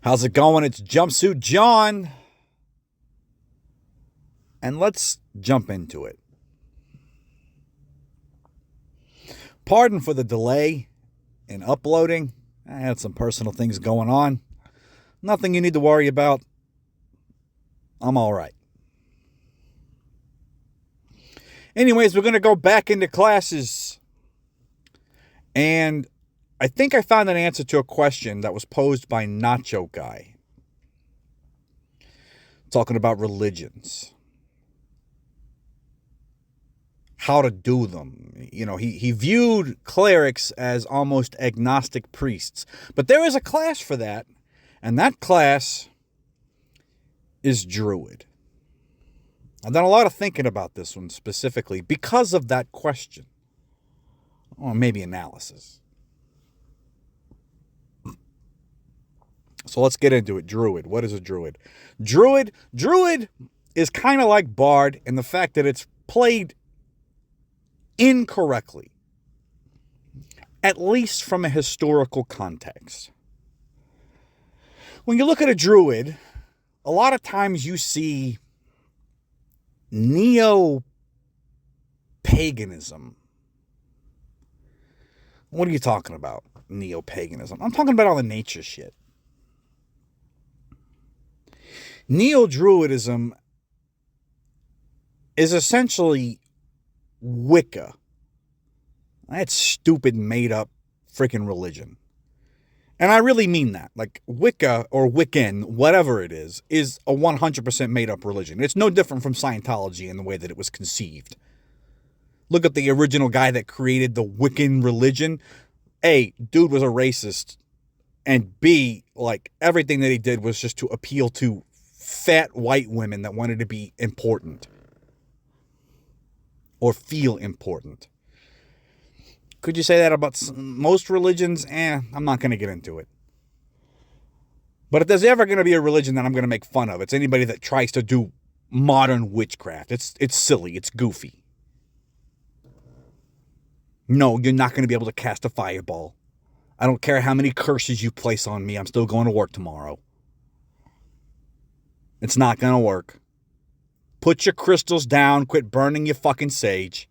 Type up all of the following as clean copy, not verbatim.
How's it going? It's Jumpsuit John. And let's jump into it. Pardon for the delay in uploading. I had some personal things going on. Nothing you need to worry about. I'm all right. Anyways, we're going to go back into classes. And I think I found an answer to a question that was posed by Nacho Guy. Talking about religions. How to do them. You know, he viewed clerics as almost agnostic priests. But there is a class for that. And that class is Druid. I've done a lot of thinking about this one specifically because of that question. Or maybe analysis. So let's get into it. Druid. What is a druid? Druid is kind of like Bard in the fact that it's played incorrectly. At least from a historical context. When you look at a druid, a lot of times you see neo-paganism. What are you talking about, neo-paganism? I'm talking about all the nature shit. Neo-Druidism is essentially Wicca. That's stupid, made-up freaking religion. And I really mean that. Like, Wicca or Wiccan, whatever it is a 100% made-up religion. It's no different from Scientology in the way that it was conceived. Look at the original guy that created the Wiccan religion. A, dude was a racist. And B, like, everything that he did was just to appeal to fat white women that wanted to be important. Or feel important. Could you say that about most religions? I'm not going to get into it. But if there's ever going to be a religion that I'm going to make fun of, it's anybody that tries to do modern witchcraft. It's silly. It's goofy. No, you're not going to be able to cast a fireball. I don't care how many curses you place on me. I'm still going to work tomorrow. It's not going to work. Put your crystals down. Quit burning your fucking sage.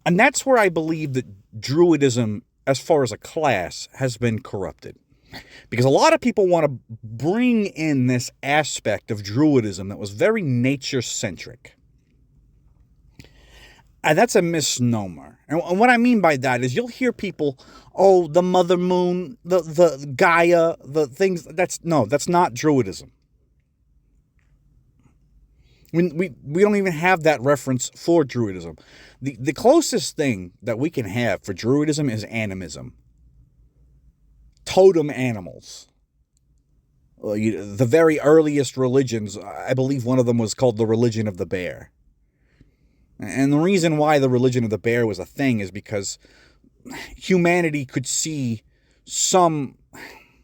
And that's where I believe that Druidism, as far as a class, has been corrupted. Because a lot of people want to bring in this aspect of Druidism that was very nature-centric. And that's a misnomer. And what I mean by that is you'll hear people, oh, the Mother Moon, the Gaia, the things. That's not Druidism. We don't even have that reference for Druidism. The closest thing that we can have for Druidism is animism. Totem animals. The very earliest religions, I believe one of them was called the religion of the bear. And the reason why the religion of the bear was a thing is because humanity could see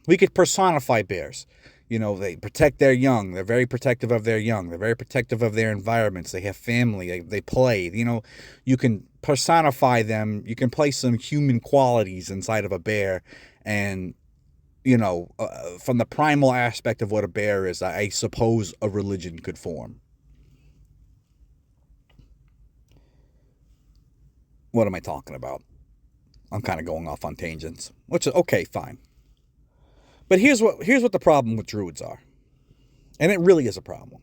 we could personify bears. You know, they protect their young. They're very protective of their young. They're very protective of their environments. They have family. They play. You know, you can personify them. You can place some human qualities inside of a bear. And, you know, from the primal aspect of what a bear is, I suppose a religion could form. What am I talking about? I'm kind of going off on tangents. Which is okay, fine. But here's what the problem with Druids are. And it really is a problem.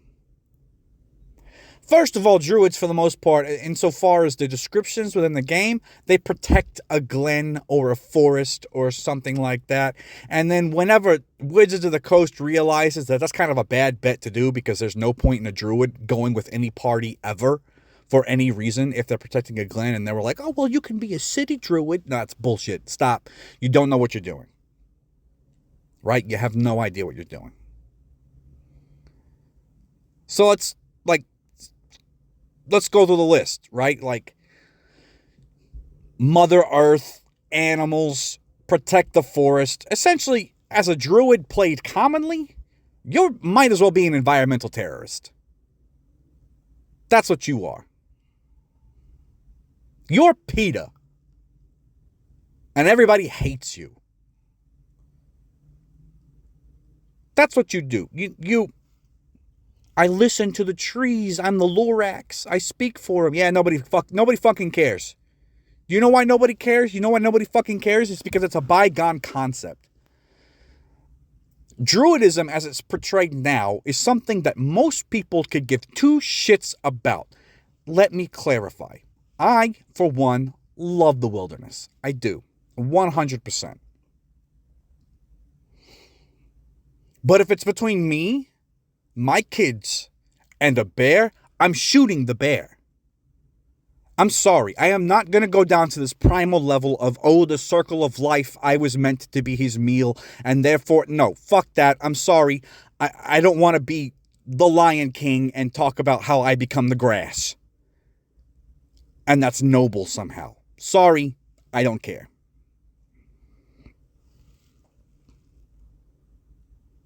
First of all, Druids, for the most part, insofar as the descriptions within the game, they protect a glen or a forest or something like that. And then whenever Wizards of the Coast realizes that that's kind of a bad bet to do because there's no point in a Druid going with any party ever for any reason if they're protecting a glen, and they were like, oh, well, you can be a city Druid. No, that's bullshit. Stop. You don't know what you're doing. Right? You have no idea what you're doing. So let's go through the list, right? Like, Mother Earth, animals, protect the forest. Essentially, as a druid played commonly, you might as well be an environmental terrorist. That's what you are. You're PETA. And everybody hates you. That's what you do. I listen to the trees. I'm the Lorax. I speak for them. Yeah, nobody fucking cares. You know why nobody cares? You know why nobody fucking cares? It's because it's a bygone concept. Druidism, as it's portrayed now, is something that most people could give two shits about. Let me clarify. I, for one, love the wilderness. I do. 100%. But if it's between me, my kids, and a bear, I'm shooting the bear. I'm sorry. I am not going to go down to this primal level of, oh, the circle of life, I was meant to be his meal, and therefore, no, fuck that. I'm sorry. I don't want to be the Lion King and talk about how I become the grass. And that's noble somehow. Sorry, I don't care.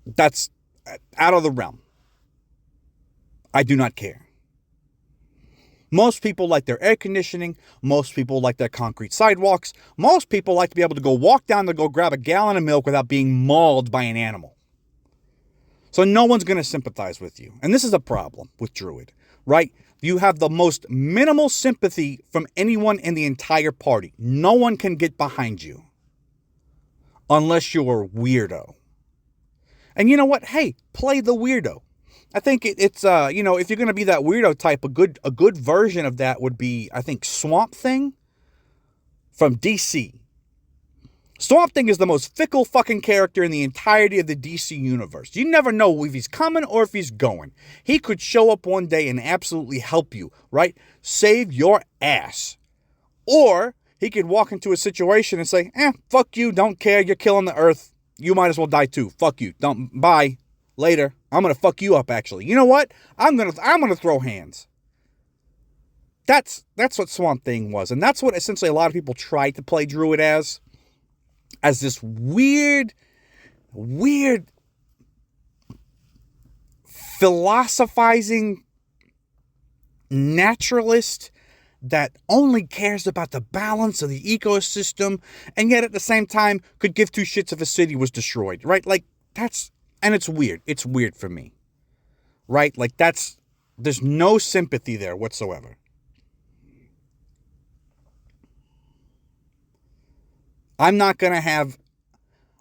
That's out of the realm. I do not care. Most people like their air conditioning. Most people like their concrete sidewalks. Most people like to be able to go walk down to go grab a gallon of milk without being mauled by an animal. So no one's going to sympathize with you. And this is a problem with Druid, right? You have the most minimal sympathy from anyone in the entire party. No one can get behind you unless you're a weirdo. And you know what? Hey, play the weirdo. I think it's if you're going to be that weirdo type, a good version of that would be, I think, Swamp Thing from DC. Swamp Thing is the most fickle fucking character in the entirety of the DC universe. You never know if he's coming or if he's going. He could show up one day and absolutely help you, right? Save your ass. Or he could walk into a situation and say, fuck you, don't care, you're killing the earth. You might as well die too. Fuck you. Bye. Later. I'm going to fuck you up, actually. You know what? I'm going to throw hands. That's what Swamp Thing was. And that's what essentially a lot of people tried to play Druid as this weird philosophizing naturalist that only cares about the balance of the ecosystem, and yet at the same time could give two shits if a city was destroyed, right? Like, and it's weird. It's weird for me, right? Like, there's no sympathy there whatsoever. I'm not going to have,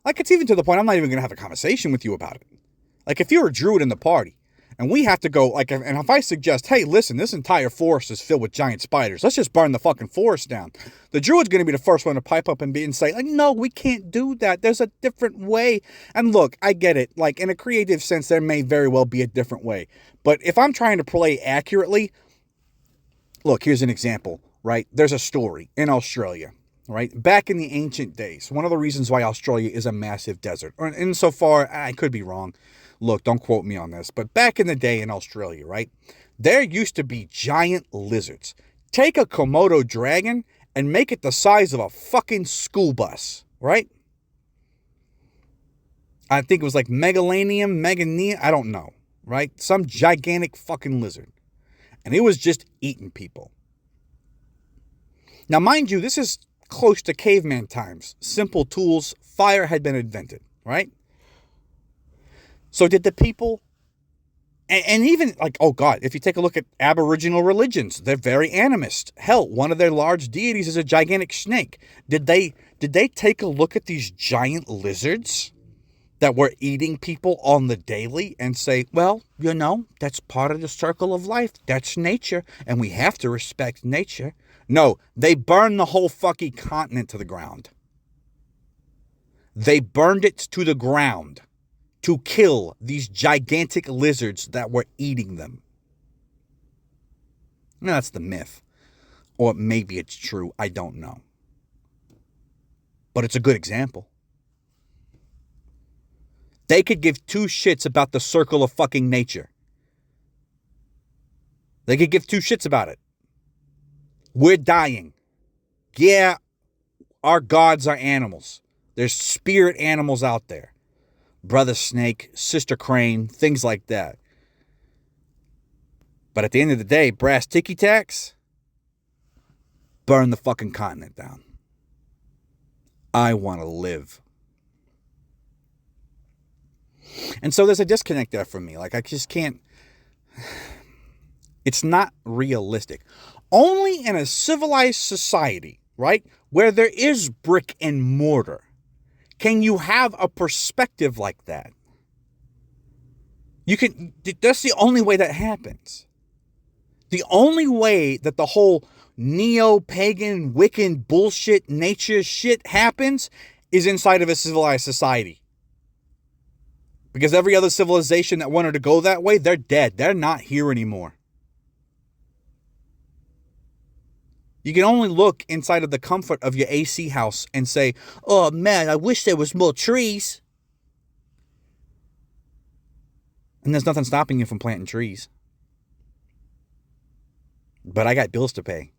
like, it's even to the point I'm not even going to have a conversation with you about it. Like, if you're a Druid in the party, and we have to go, like, and if I suggest, hey, listen, this entire forest is filled with giant spiders. Let's just burn the fucking forest down. The Druid's going to be the first one to pipe up and say, like, no, we can't do that. There's a different way. And look, I get it. Like, in a creative sense, there may very well be a different way. But if I'm trying to play accurately, look, here's an example, right? There's a story in Australia, right? Back in the ancient days, one of the reasons why Australia is a massive desert, or insofar, I could be wrong. Look, don't quote me on this, but back in the day in Australia, right, there used to be giant lizards. Take a Komodo dragon and make it the size of a fucking school bus, right? I think it was like Megalania, I don't know, right? Some gigantic fucking lizard. And it was just eating people. Now, mind you, this is close to caveman times. Simple tools, fire had been invented, right? So did the people, and even like, oh God, if you take a look at Aboriginal religions, they're very animist. Hell, one of their large deities is a gigantic snake. Did they take a look at these giant lizards that were eating people on the daily and say, well, you know, that's part of the circle of life. That's nature, and we have to respect nature. No, they burned the whole fucking continent to the ground. They burned it to the ground to kill these gigantic lizards that were eating them. Now, that's the myth. Or maybe it's true. I don't know. But it's a good example. They could give two shits about the circle of fucking nature. They could give two shits about it. We're dying. Yeah, our gods are animals. There's spirit animals out there. Brother snake, sister crane, things like that. But at the end of the day, brass ticky tacks, burn the fucking continent down. I want to live. And so there's a disconnect there for me. Like, I just can't, it's not realistic. Only in a civilized society, right, where there is brick and mortar, can you have a perspective like that. That's the only way that happens. The only way that the whole neo-pagan, Wiccan bullshit nature shit happens is inside of a civilized society. Because every other civilization that wanted to go that way, they're dead. They're not here anymore. You can only look inside of the comfort of your AC house and say, oh man, I wish there was more trees. And there's nothing stopping you from planting trees. But I got bills to pay.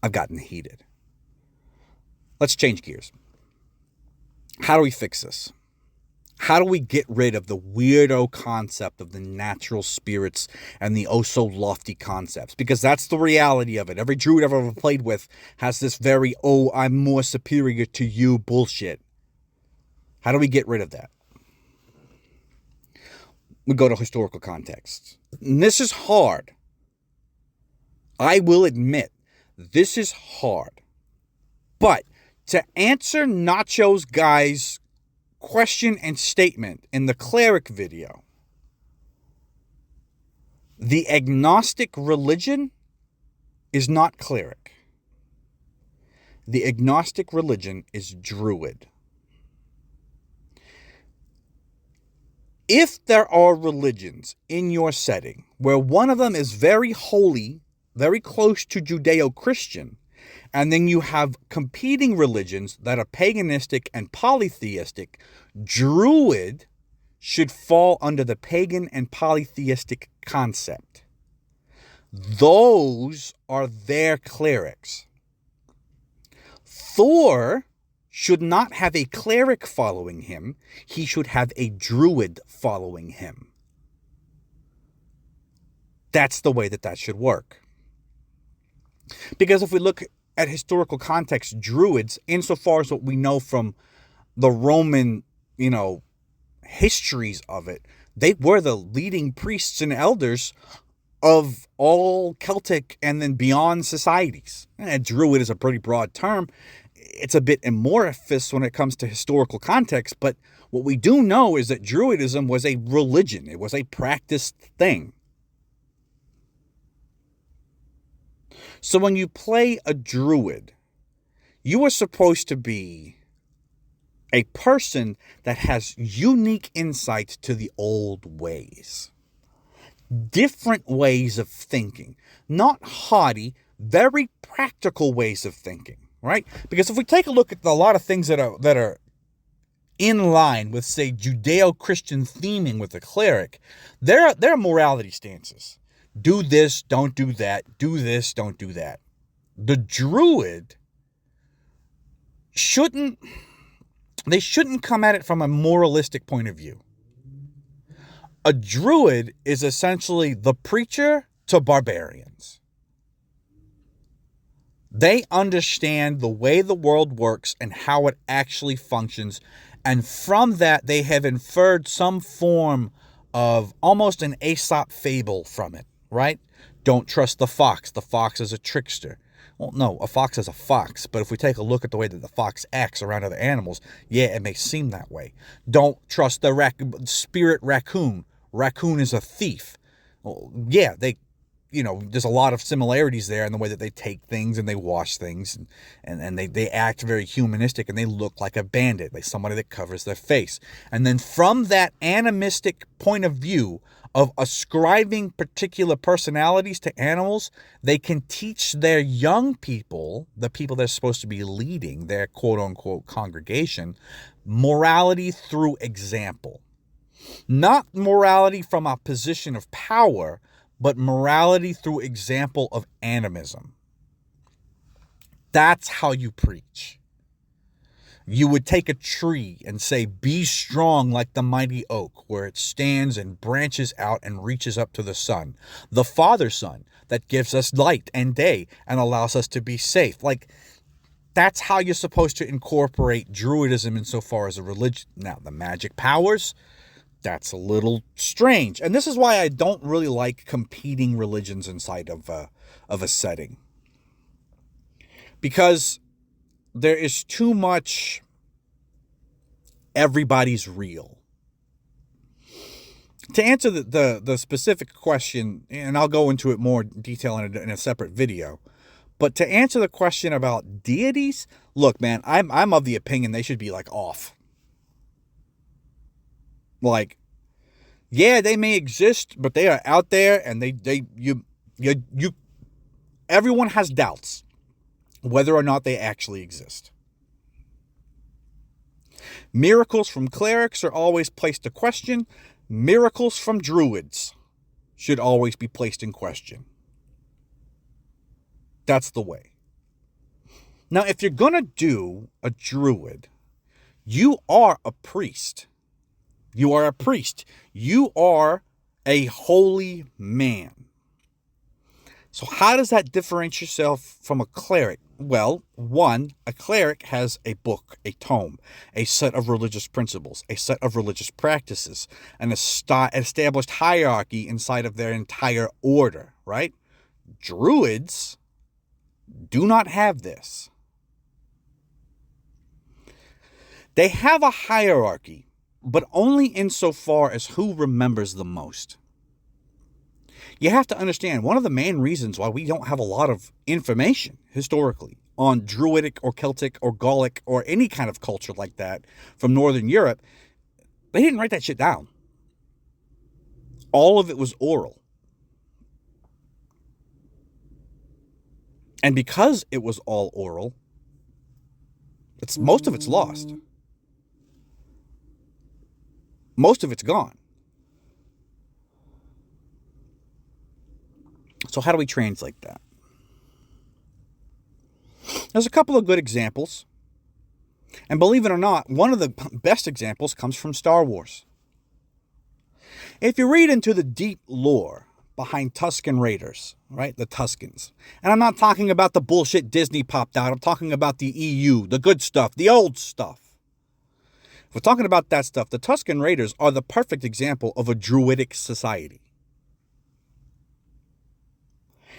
I've gotten heated. Let's change gears. How do we fix this? How do we get rid of the weirdo concept of the natural spirits and the oh so lofty concepts? Because that's the reality of it. Every druid I've ever played with has this very, oh, I'm more superior to you bullshit. How do we get rid of that? We go to historical context. And this is hard. I will admit, this is hard. But to answer Nacho's guy's question and statement in the cleric video, the agnostic religion is not cleric. The agnostic religion is Druid. If there are religions in your setting where one of them is very holy, very close to Judeo-Christian, and then you have competing religions that are paganistic and polytheistic, Druid should fall under the pagan and polytheistic concept. Those are their clerics. Thor should not have a cleric following him. He should have a druid following him. That's the way that should work. Because if we look at historical context, druids, insofar as what we know from the Roman, histories of it, they were the leading priests and elders of all Celtic and then beyond societies. And druid is a pretty broad term. It's a bit amorphous when it comes to historical context, but what we do know is that Druidism was a religion. It was a practiced thing. So when you play a Druid, you are supposed to be a person that has unique insight to the old ways. Different ways of thinking. Not haughty, very practical ways of thinking. Right? Because if we take a look at a lot of things that are in line with, say, Judeo-Christian theming with the cleric, there are morality stances. Do this, don't do that. Do this, don't do that. The druid shouldn't come at it from a moralistic point of view. A druid is essentially the preacher to barbarians. They understand the way the world works and how it actually functions. And from that, they have inferred some form of almost an Aesop fable from it, right? Don't trust the fox. The fox is a trickster. Well, no, a fox is a fox. But if we take a look at the way that the fox acts around other animals, yeah, it may seem that way. Don't trust the spirit raccoon. Raccoon is a thief. Well, yeah, there's a lot of similarities there in the way that they take things and they wash things and they act very humanistic and they look like a bandit, like somebody that covers their face. And then from that animistic point of view of ascribing particular personalities to animals, they can teach their young people, the people they're supposed to be leading, their quote-unquote congregation, morality through example. Not morality from a position of power, but morality through example of animism. That's how you preach. You would take a tree and say, be strong like the mighty oak, where it stands and branches out and reaches up to the sun. The Father Sun that gives us light and day and allows us to be safe. Like, That's how you're supposed to incorporate Druidism insofar as a religion. Now, the magic powers, that's a little strange. And this is why I don't really like competing religions inside of a setting. Because there is too much everybody's real. To answer the specific question, and I'll go into it more detail in a separate video, but to answer the question about deities, look, man, I'm of the opinion they should be like off. Like, yeah, they may exist, but they are out there, and everyone has doubts whether or not they actually exist. Miracles from clerics are always placed to question. Miracles from druids should always be placed in question. That's the way. Now, if you're going to do a druid, you are a priest. You are a priest. You are a holy man. So how does that differentiate yourself from a cleric? Well, one, a cleric has a book, a tome, a set of religious principles, a set of religious practices, an established hierarchy inside of their entire order, right? Druids do not have this. They have a hierarchy, but only insofar as who remembers the most. You have to understand, one of the main reasons why we don't have a lot of information historically on Druidic or Celtic or Gallic or any kind of culture like that from Northern Europe, they didn't write that shit down. All of it was oral. And because it was all oral, most of it's lost. Most of it's gone. So how do we translate that? There's a couple of good examples. And believe it or not, one of the best examples comes from Star Wars. If you read into the deep lore behind Tusken Raiders, right? The Tuskens. And I'm not talking about the bullshit Disney popped out. I'm talking about the EU, the good stuff, the old stuff. If we're talking about that stuff, the Tusken Raiders are the perfect example of a druidic society.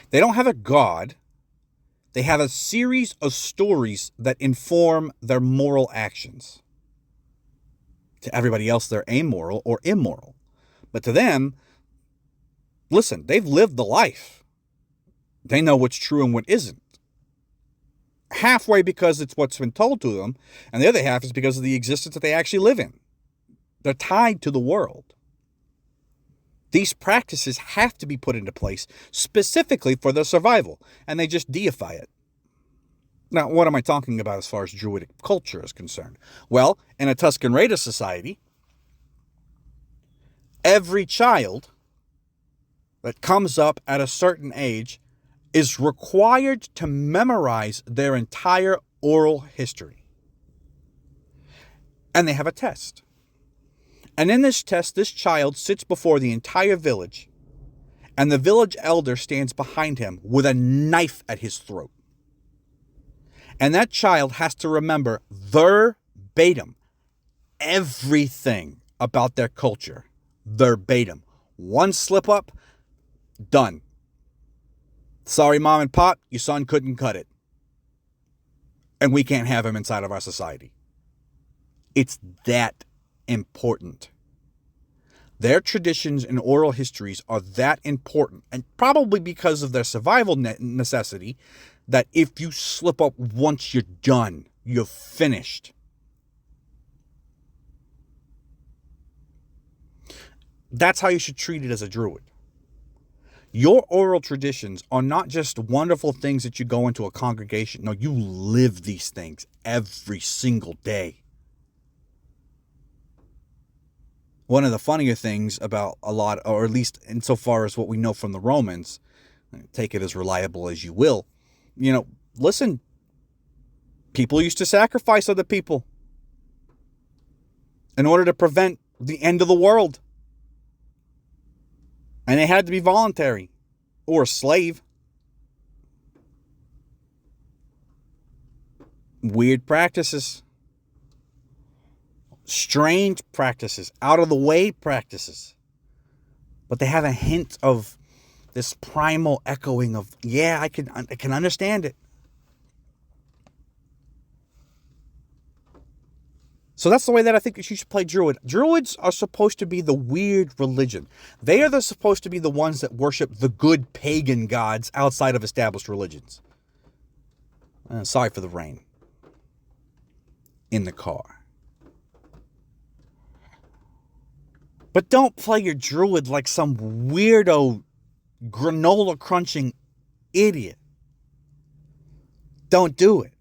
They don't have a god. They have a series of stories that inform their moral actions. To everybody else, they're amoral or immoral. But to them, listen, they've lived the life. They know what's true and what isn't. Halfway because it's what's been told to them, and the other half is because of the existence that they actually live in. They're tied to the world. These practices have to be put into place specifically for their survival, and they just deify it. Now, what am I talking about as far as Druidic culture is concerned? Well, in a Tusken Raider society, every child that comes up at a certain age is required to memorize their entire oral history. And they have a test. And in this test, this child sits before the entire village, and the village elder stands behind him with a knife at his throat. And that child has to remember verbatim everything about their culture. Verbatim. One slip up, done. Sorry, mom and pop, your son couldn't cut it. And we can't have him inside of our society. It's that important. Their traditions and oral histories are that important, and probably because of their survival necessity, that if you slip up once, you're done. You're finished. That's how you should treat it as a druid. Your oral traditions are not just wonderful things that you go into a congregation. No, you live these things every single day. One of the funnier things about a lot, or at least insofar as what we know from the Romans, take it as reliable as you will, listen, people used to sacrifice other people in order to prevent the end of the world. And they had to be voluntary or a slave. weird practices, strange practices, out of the way practices. But they have a hint of this primal echoing of, yeah, I can understand it. So that's the way that I think you should play Druid. Druids are supposed to be the weird religion. They are supposed to be the ones that worship the good pagan gods outside of established religions. Sorry for the rain. In the car. But don't play your Druid like some weirdo granola crunching idiot. Don't do it.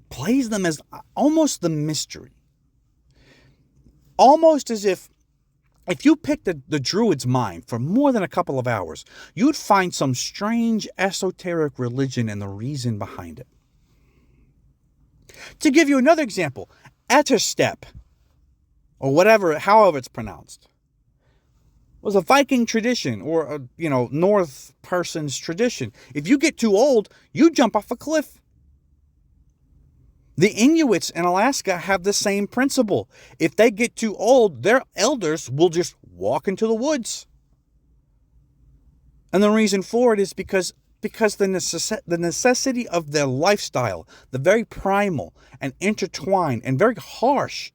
Plays them as almost the mystery. Almost as if you picked the Druid's mind for more than a couple of hours, you'd find some strange esoteric religion and the reason behind it. To give you another example, Etterstep, or whatever, however it's pronounced, was a Viking tradition or a, North person's tradition. If you get too old, you jump off a cliff. The Inuits in Alaska have the same principle. If they get too old, their elders will just walk into the woods. And the reason for it is because the necessity of their lifestyle, the very primal and intertwined and very harsh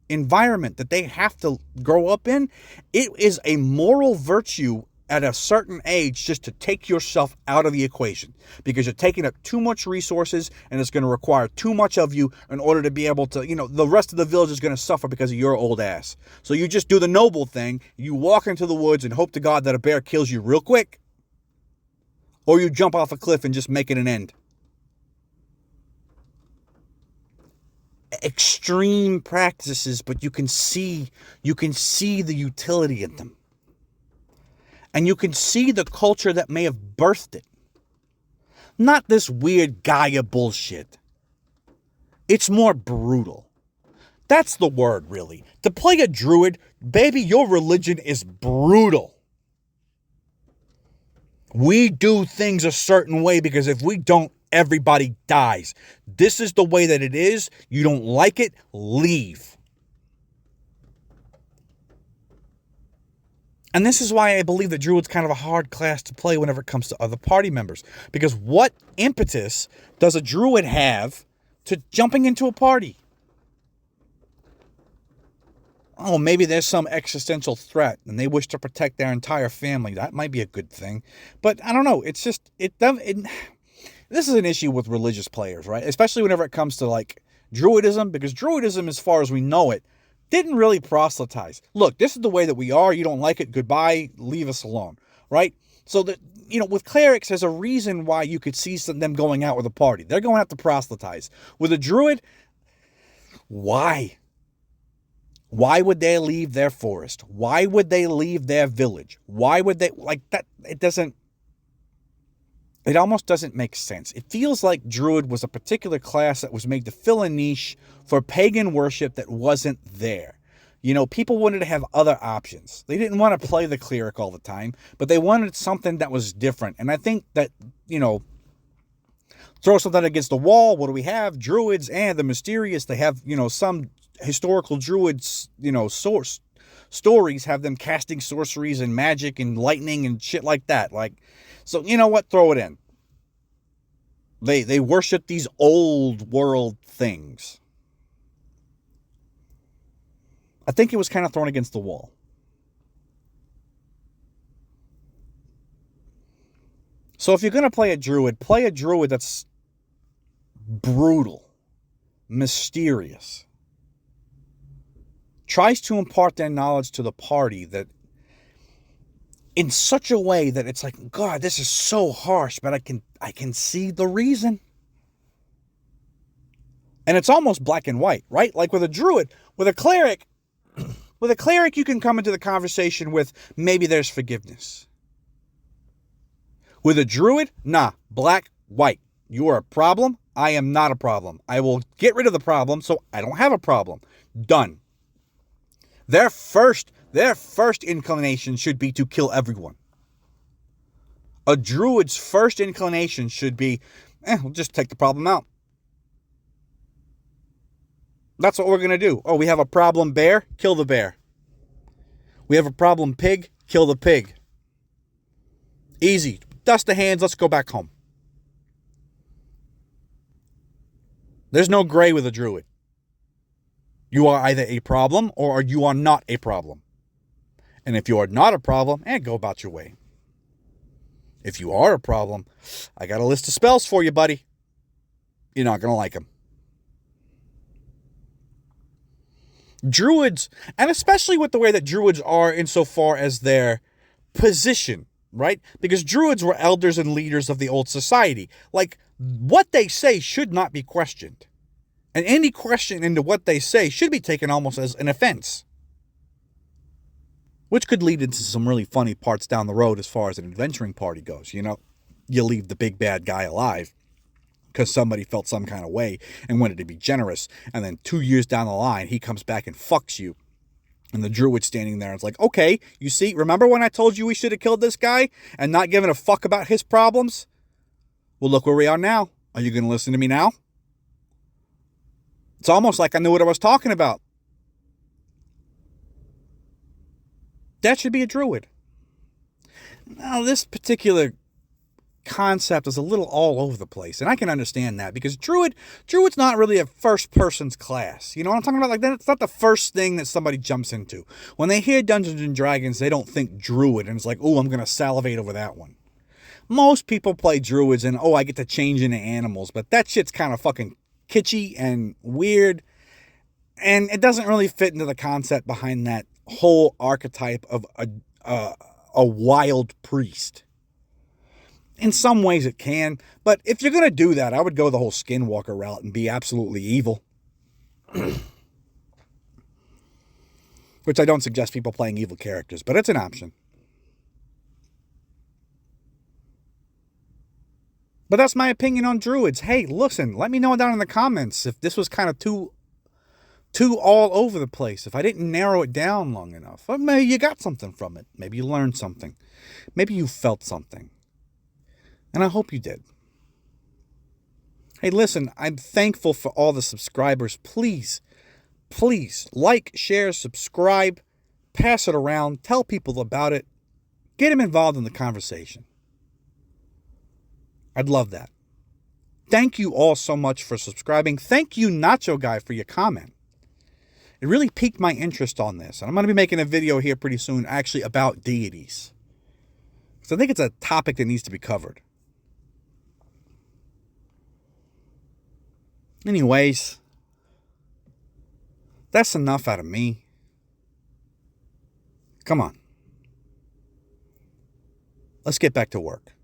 environment that they have to grow up in, it is a moral virtue at a certain age just to take yourself out of the equation, because you're taking up too much resources and it's going to require too much of you in order to be able to, the rest of the village is going to suffer because of your old ass. So you just do the noble thing. You walk into the woods and hope to God that a bear kills you real quick, or you jump off a cliff and just make it an end. Extreme practices, but you can see the utility in them. And you can see the culture that may have birthed it. Not this weird Gaia bullshit. It's more brutal. That's the word, really. To play a Druid, baby, your religion is brutal. We do things a certain way because if we don't, everybody dies. This is the way that it is. You don't like it, leave. And this is why I believe that Druid's kind of a hard class to play whenever it comes to other party members. Because what impetus does a Druid have to jumping into a party? Oh, maybe there's some existential threat and they wish to protect their entire family. That might be a good thing. But I don't know. It's just, this is an issue with religious players, right? Especially whenever it comes to like Druidism, because Druidism, as far as we know it, didn't really proselytize. Look, this is the way that we are. You don't like it. Goodbye. Leave us alone. Right? So that, with clerics, there's a reason why you could see them going out with a party. They're going out to proselytize. With a Druid, why? Why would they leave their forest? Why would they leave their village? Why would they, like that? It almost doesn't make sense. It feels like Druid was a particular class that was made to fill a niche for pagan worship that wasn't there. People wanted to have other options. They didn't want to play the cleric all the time, but they wanted something that was different. And I think that, throw something against the wall. What do we have? Druids and the mysterious. They have, some historical Druids, source stories have them casting sorceries and magic and lightning and shit like that. So, you know what? Throw it in. They worship these old world things. I think it was kind of thrown against the wall. So if you're going to play a Druid that's brutal, mysterious, tries to impart their knowledge to the party that in such a way that it's like, God, this is so harsh, but I can see the reason. And it's almost black and white, right? Like with a Druid, with a cleric, you can come into the conversation with maybe there's forgiveness. With a Druid, nah, black, white. You are a problem. I am not a problem. I will get rid of the problem so I don't have a problem. Done. Their first inclination should be to kill everyone. A druid's first inclination should be, we'll just take the problem out. That's what we're going to do. Oh, we have a problem bear? Kill the bear. We have a problem pig? Kill the pig. Easy. Dust the hands. Let's go back home. There's no gray with a druid. You are either a problem or you are not a problem. And if you are not a problem, go about your way. If you are a problem, I got a list of spells for you, buddy. You're not going to like them. Druids, and especially with the way that druids are insofar as their position, right? Because druids were elders and leaders of the old society. Like, what they say should not be questioned. And any question into what they say should be taken almost as an offense. Which could lead into some really funny parts down the road as far as an adventuring party goes. You know, you leave the big bad guy alive because somebody felt some kind of way and wanted to be generous. And then 2 years down the line, he comes back and fucks you. And the druid's standing there and it's like, okay, you see, remember when I told you we should have killed this guy and not given a fuck about his problems? Well, look where we are now. Are you going to listen to me now? It's almost like I knew what I was talking about. That should be a druid. Now, this particular concept is a little all over the place, and I can understand that because druid's not really a first person's class. You know what I'm talking about? Like, it's not the first thing that somebody jumps into. When they hear Dungeons and Dragons, they don't think druid, and it's like, oh, I'm going to salivate over that one. Most people play druids and, I get to change into animals, but that shit's kind of fucking kitschy and weird, and it doesn't really fit into the concept behind that whole archetype of a wild priest. In some ways it can, but if you're going to do that, I would go the whole skinwalker route and be absolutely evil. Which I don't suggest people playing evil characters, but it's an option. But that's my opinion on druids. Hey, listen, let me know down in the comments if this was kind of too all over the place, if I didn't narrow it down long enough. Or maybe you got something from it. Maybe you learned something. Maybe you felt something. And I hope you did. Hey, listen, I'm thankful for all the subscribers. Please like, share, subscribe, pass it around, tell people about it, get them involved in the conversation. I'd love that. Thank you all so much for subscribing. Thank you, Nacho Guy, for your comment. It really piqued my interest on this. And I'm going to be making a video here pretty soon actually about deities. Because I think it's a topic that needs to be covered. Anyways, that's enough out of me. Come on. Let's get back to work.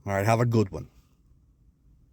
All right, have a good one.